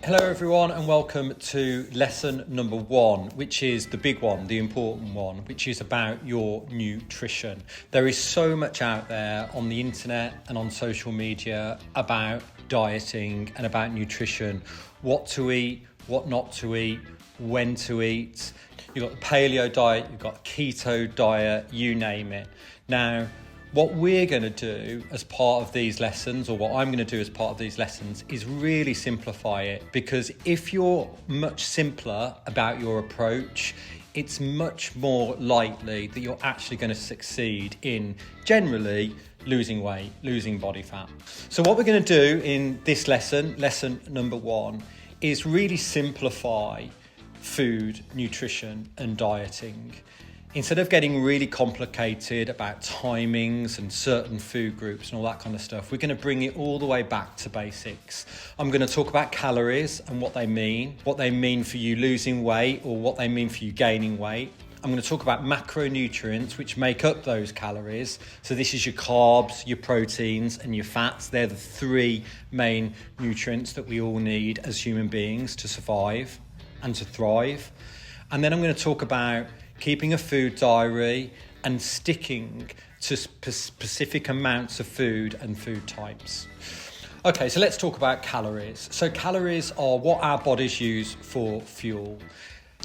Hello everyone and welcome to lesson number 1, which is the big one, the important one, which is about your nutrition. There is so much out there on the internet and on social media about dieting and about nutrition, what to eat, what not to eat, when to eat. You've got the paleo diet, you've got the keto diet, you name it. Now, what we're going to do as part of these lessons, or what I'm going to do as part of these lessons, is really simplify it, because if you're much simpler about your approach, it's much more likely that you're actually going to succeed in generally losing weight, losing body fat. So what we're going to do in this lesson, lesson number 1, is really simplify food, nutrition and dieting. Instead of getting really complicated about timings and certain food groups and all that kind of stuff, we're going to bring it all the way back to basics. I'm going to talk about calories and what they mean for you losing weight or what they mean for you gaining weight. I'm going to talk about macronutrients, which make up those calories. So this is your carbs, your proteins and your fats. They're the 3 main nutrients that we all need as human beings to survive and to thrive. And then I'm going to talk about keeping a food diary and sticking to specific amounts of food and food types. Okay, so let's talk about calories. So calories are what our bodies use for fuel.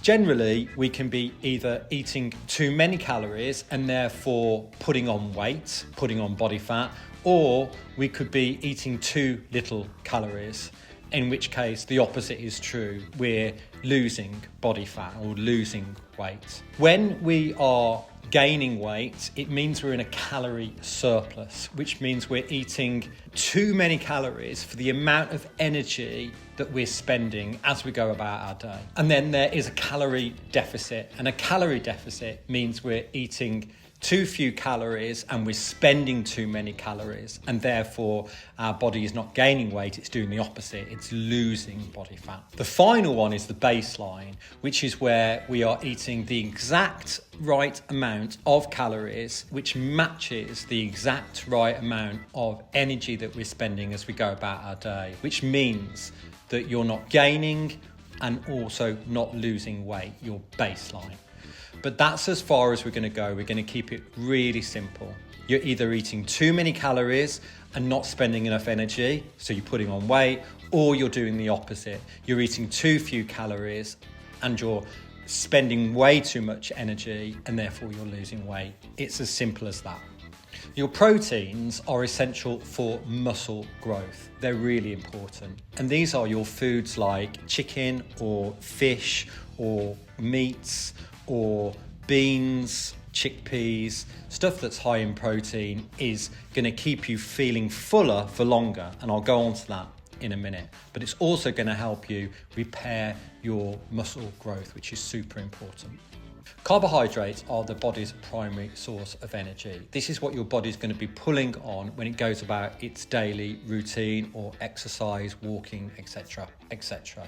Generally, we can be either eating too many calories and therefore putting on weight, putting on body fat, or we could be eating too little calories, in which case the opposite is true. We're losing body fat or losing weight. When we are gaining weight, it means we're in a calorie surplus, which means we're eating too many calories for the amount of energy that we're spending as we go about our day. And then there is a calorie deficit, and a calorie deficit means we're eating too few calories and we're spending too many calories, and therefore our body is not gaining weight, it's doing the opposite, it's losing body fat. The final one is the baseline, which is where we are eating the exact right amount of calories, which matches the exact right amount of energy that we're spending as we go about our day, which means that you're not gaining and also not losing weight, your baseline. But that's as far as we're going to go. We're going to keep it really simple. You're either eating too many calories and not spending enough energy, so you're putting on weight, or you're doing the opposite. You're eating too few calories and you're spending way too much energy and therefore you're losing weight. It's as simple as that. Your proteins are essential for muscle growth. They're really important. And these are your foods like chicken or fish or meats or beans, chickpeas. Stuff that's high in protein is going to keep you feeling fuller for longer, and I'll go on to that in a minute. But it's also going to help you repair your muscle growth, which is super important. Carbohydrates are the body's primary source of energy. This is what your body's going to be pulling on when it goes about its daily routine or exercise, walking, etc., etc.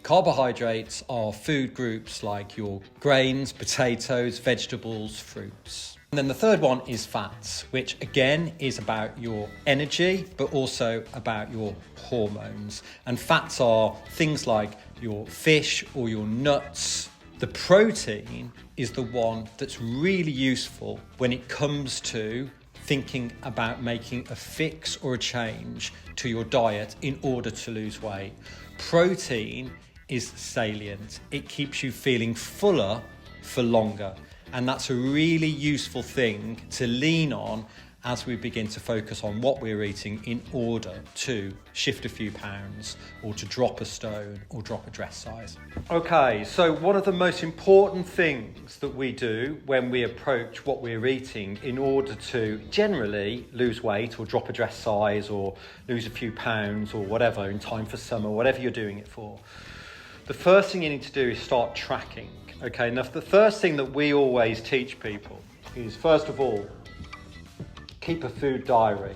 Carbohydrates are food groups like your grains, potatoes, vegetables, fruits. And then the third one is fats, which again is about your energy, but also about your hormones. And fats are things like your fish or your nuts. The protein is the one that's really useful when it comes to thinking about making a fix or a change to your diet in order to lose weight. Protein is salient. It keeps you feeling fuller for longer. And that's a really useful thing to lean on as we begin to focus on what we're eating in order to shift a few pounds or to drop a stone or drop a dress size. Okay, so one of the most important things that we do when we approach what we're eating in order to generally lose weight or drop a dress size or lose a few pounds or whatever in time for summer, whatever you're doing it for, the first thing you need to do is start tracking. Okay, now the first thing that we always teach people is, first of all, keep a food diary.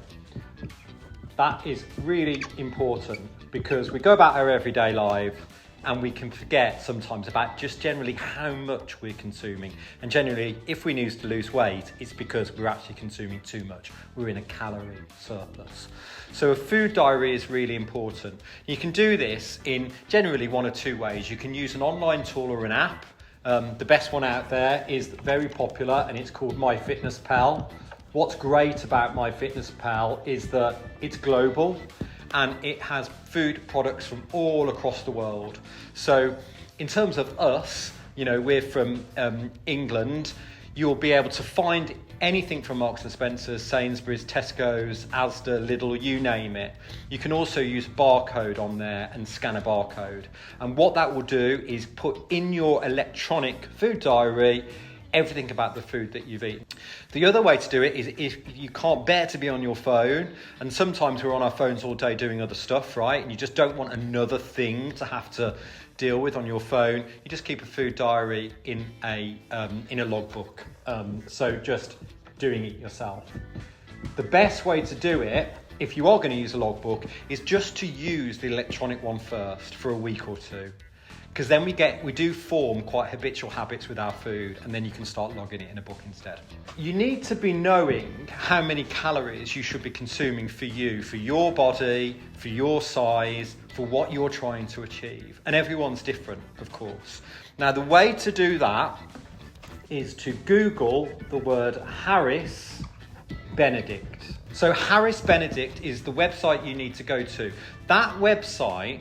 That is really important because we go about our everyday life and we can forget sometimes about just generally how much we're consuming. And generally, if we need to lose weight, it's because we're actually consuming too much. We're in a calorie surplus. So a food diary is really important. You can do this in generally one or two ways. You can use an online tool or an app. The best one out there is very popular, and it's called MyFitnessPal. What's great about MyFitnessPal is that it's global and it has food products from all across the world. So in terms of us, you know, we're from England, you'll be able to find anything from Marks and Spencer's, Sainsbury's, Tesco's, Asda, Lidl, you name it. You can also use barcode on there and scan a barcode. And what that will do is put in your electronic food diary everything about the food that you've eaten. The other way to do it is if you can't bear to be on your phone, and sometimes we're on our phones all day doing other stuff, right? And you just don't want another thing to have to deal with on your phone. You just keep a food diary in a logbook. So just doing it yourself. The best way to do it, if you are going to use a logbook, is just to use the electronic one first for a week or two. Because then we do form quite habitual habits with our food, and then you can start logging it in a book instead. You need to be knowing how many calories you should be consuming for you, for your body, for your size, for what you're trying to achieve. And everyone's different, of course. Now, the way to do that is to Google the word Harris Benedict. So Harris Benedict is the website you need to go to. That website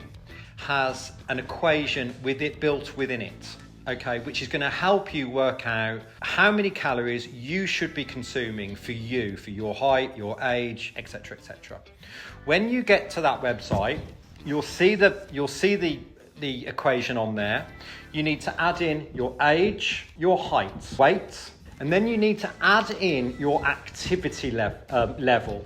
has an equation with it built within it, okay, which is going to help you work out how many calories you should be consuming for you, for your height, your age, etc., etc. When you get to that website, you'll see the equation on there. You need to add in your age, your height, weight, and then you need to add in your activity level,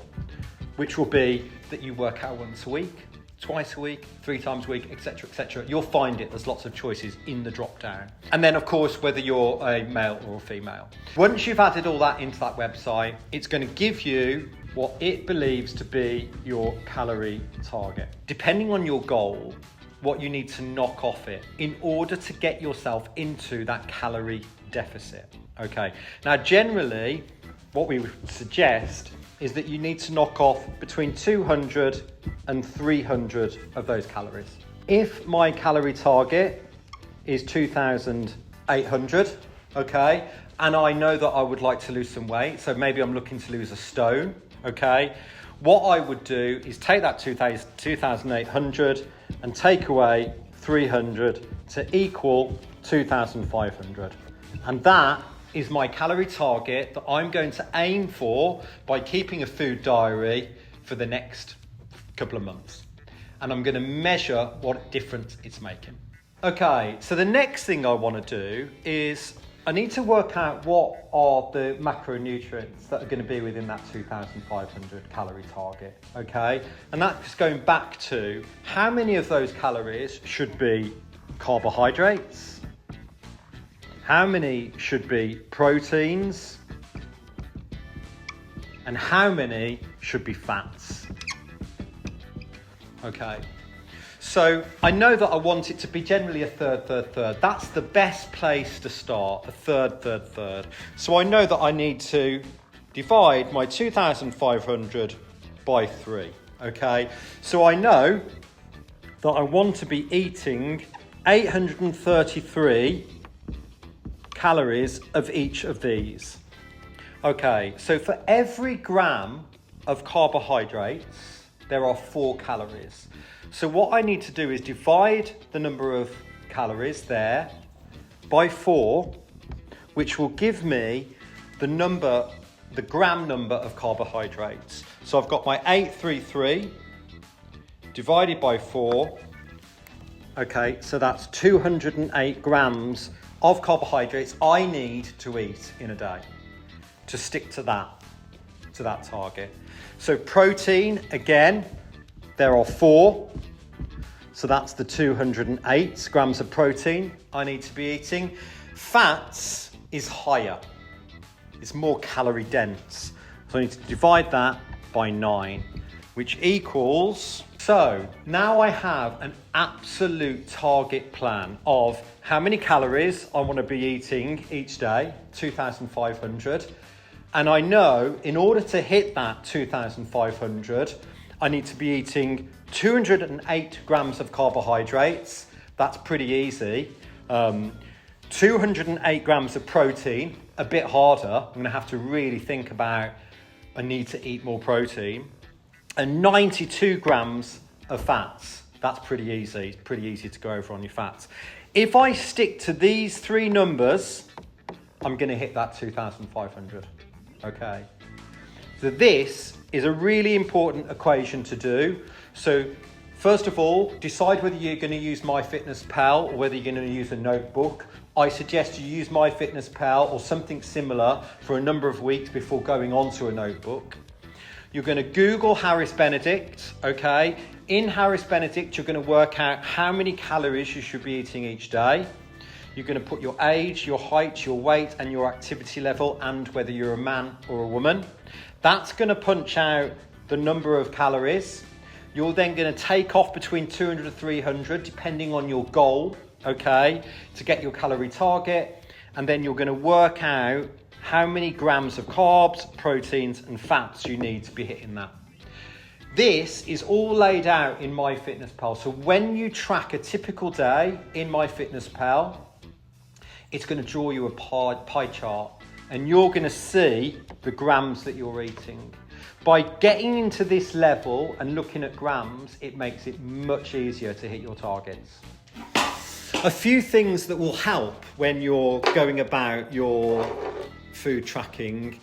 which will be that you work out once a week, twice a week, 3 times a week, etc., etc. You'll find it. There's lots of choices in the drop down. And then, of course, whether you're a male or a female. Once you've added all that into that website, it's going to give you what it believes to be your calorie target. Depending on your goal, what you need to knock off it in order to get yourself into that calorie deficit. Okay. Now, generally, what we would suggest is that you need to knock off between 200 and 300 of those calories. If my calorie target is 2,800, okay, and I know that I would like to lose some weight, so maybe I'm looking to lose a stone, okay, what I would do is take that 2,800 and take away 300 to equal 2,500. And that is my calorie target that I'm going to aim for by keeping a food diary for the next couple of months. And I'm going to measure what difference it's making. Okay, so the next thing I want to do is I need to work out what are the macronutrients that are going to be within that 2,500 calorie target, okay? And that's going back to how many of those calories should be carbohydrates, how many should be proteins, and how many should be fats. Okay, so I know that I want it to be generally a third. That's the best place to start, a third. So I know that I need to divide my 2,500 by 3, okay? So I know that I want to be eating 833 calories of each of these. Okay, so for every gram of carbohydrates, there are 4 calories. So what I need to do is divide the number of calories there by 4, which will give me the gram number of carbohydrates. So I've got my 833 divided by 4. Okay, so that's 208 grams of carbohydrates I need to eat in a day to stick to that target. So protein, again, there are 4. So that's the 208 grams of protein I need to be eating. Fats is higher. It's more calorie dense. So I need to divide that by 9, which equals So now I have an absolute target plan of how many calories I want to be eating each day, 2,500. And I know in order to hit that 2,500, I need to be eating 208 grams of carbohydrates. That's pretty easy. 208 grams of protein, a bit harder. I'm going to have to really think about, I need to eat more protein. And 92 grams of fats. That's pretty easy. It's pretty easy to go over on your fats. If I stick to these three numbers, I'm going to hit that 2,500. Okay. So this is a really important equation to do. So first of all, decide whether you're going to use MyFitnessPal or whether you're going to use a notebook. I suggest you use MyFitnessPal or something similar for a number of weeks before going on to a notebook. You're going to Google Harris Benedict, okay? In Harris Benedict, you're going to work out how many calories you should be eating each day. You're going to put your age, your height, your weight, and your activity level, and whether you're a man or a woman. That's going to punch out the number of calories. You're then going to take off between 200 and 300, depending on your goal, okay, to get your calorie target. And then you're going to work out how many grams of carbs, proteins, and fats you need to be hitting that. This is all laid out in MyFitnessPal. So when you track a typical day in MyFitnessPal, it's going to draw you a pie chart, and you're going to see the grams that you're eating. By getting into this level and looking at grams, it makes it much easier to hit your targets. A few things that will help when you're going about your food tracking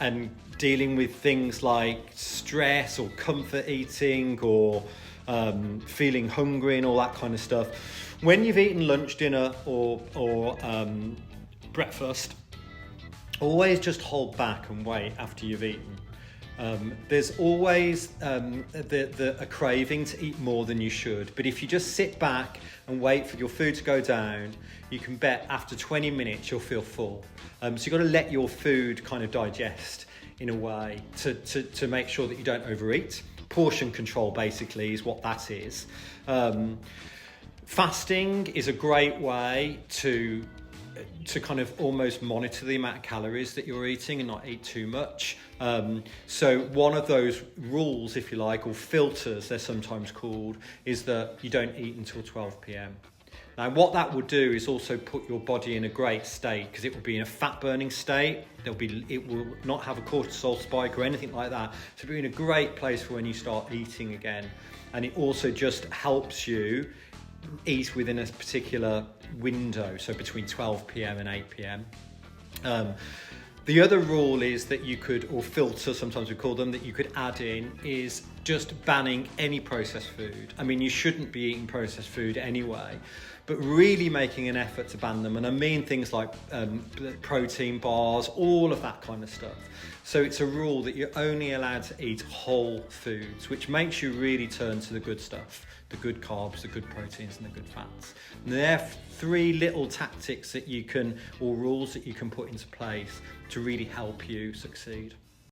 and dealing with things like stress or comfort eating or feeling hungry and all that kind of stuff. When you've eaten lunch, dinner or breakfast, always just hold back and wait after you've eaten. There's always a craving to eat more than you should, but if you just sit back and wait for your food to go down, you can bet after 20 minutes you'll feel full. So you've got to let your food kind of digest in a way to make sure that you don't overeat. Portion control basically is what that is. Fasting is a great way to kind of almost monitor the amount of calories that you're eating and not eat too much. So one of those rules, if you like, or filters they're sometimes called, is that you don't eat until 12 p.m. Now what that will do is also put your body in a great state, because it will be in a fat burning state. It will not have a cortisol spike or anything like that. So it'll be in a great place for when you start eating again. And it also just helps you eat within a particular window, so between 12 p.m. and 8 p.m. The other rule is that you could, or filter sometimes we call them, that you could add in is just banning any processed food. I mean, you shouldn't be eating processed food anyway, but really making an effort to ban them. And I mean things like protein bars, all of that kind of stuff. So it's a rule that you're only allowed to eat whole foods, which makes you really turn to the good stuff, the good carbs, the good proteins, and the good fats. And there are three little tactics that you can, or rules that you can put into place to really help you succeed.